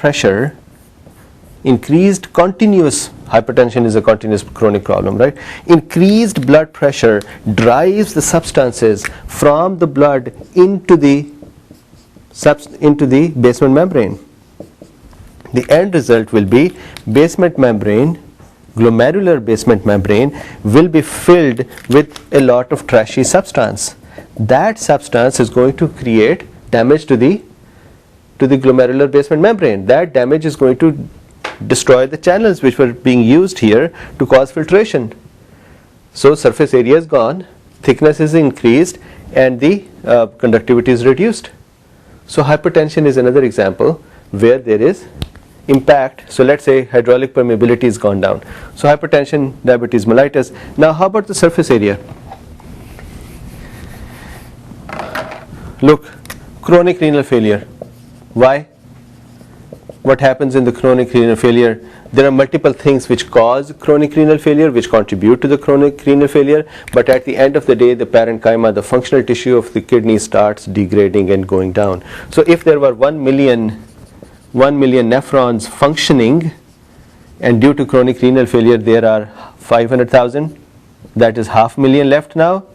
pressure, increased continuous hypertension is a continuous chronic problem, right? Increased blood pressure drives the substances from the blood into the basement membrane. The end result will be basement membrane, glomerular basement membrane will be filled with a lot of trashy substance. That substance is going to create damage to the glomerular basement membrane. That damage is going to destroy the channels which were being used here to cause filtration. So surface area is gone, thickness is increased, and the conductivity is reduced. So hypertension is another example where there is impact. So let's say hydraulic permeability has gone down. So hypertension, diabetes mellitus. Now how about the surface area? Look, chronic renal failure. Why? What happens in the chronic renal failure? There are multiple things which cause chronic renal failure, which contribute to the chronic renal failure, but at the end of the day, the parenchyma, the functional tissue of the kidney, starts degrading and going down. So if there were 1 million nephrons functioning, and due to chronic renal failure there are 500,000, that is 500,000 left now,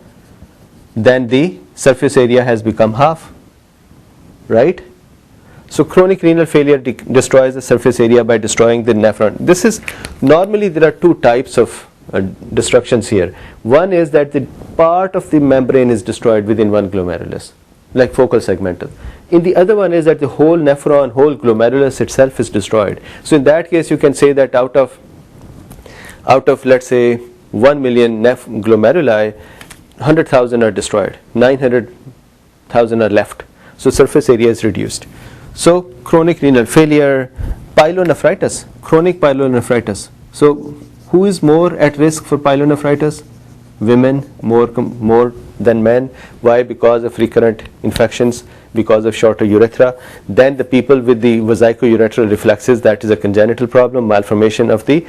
then the surface area has become half, right? So chronic renal failure destroys the surface area by destroying the nephron. This is normally, there are two types of destructions here. One is that the part of the membrane is destroyed within one glomerulus, like focal segmental. In the other one is that the whole nephron, whole glomerulus itself is destroyed. So in that case you can say that out of let's say 1 million glomeruli, 100,000 are destroyed, 900,000 are left. So surface area is reduced. So chronic renal failure, pyelonephritis, chronic pyelonephritis. So who is more at risk for pyelonephritis? Women more than men. Why? Because of recurrent infections, because of shorter urethra. Then the people with the vesico-urethral reflexes, that is a congenital problem, malformation of the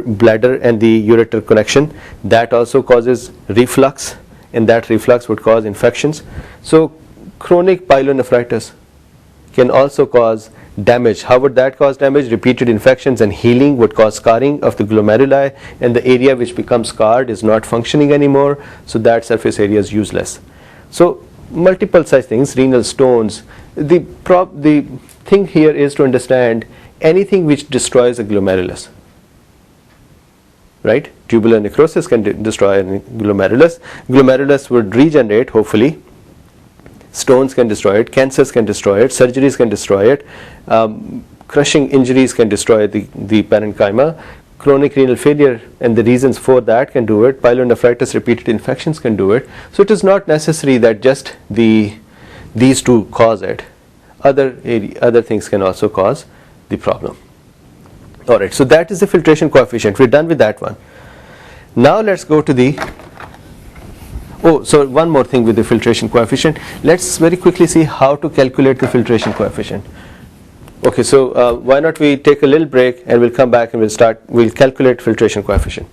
bladder and the ureter connection. That also causes reflux, and that reflux would cause infections. So chronic pyelonephritis can also cause damage. How would that cause damage? Repeated infections and healing would cause scarring of the glomeruli, and the area which becomes scarred is not functioning anymore, so that surface area is useless. So multiple such things, renal stones. The thing here is to understand anything which destroys a glomerulus, right? Tubular necrosis can destroy a glomerulus. Glomerulus would regenerate, hopefully. Stones can destroy it, cancers can destroy it, surgeries can destroy it, crushing injuries can destroy the parenchyma, chronic renal failure and the reasons for that can do it, pyelonephritis, repeated infections can do it. So it is not necessary that just these two cause it. Other things can also cause the problem. Alright, so that is the filtration coefficient. We're done with that one. Now let's go to the so one more thing with the filtration coefficient. Let's very quickly see how to calculate the filtration coefficient. Okay, so why not we take a little break and we'll come back and we'll calculate filtration coefficient.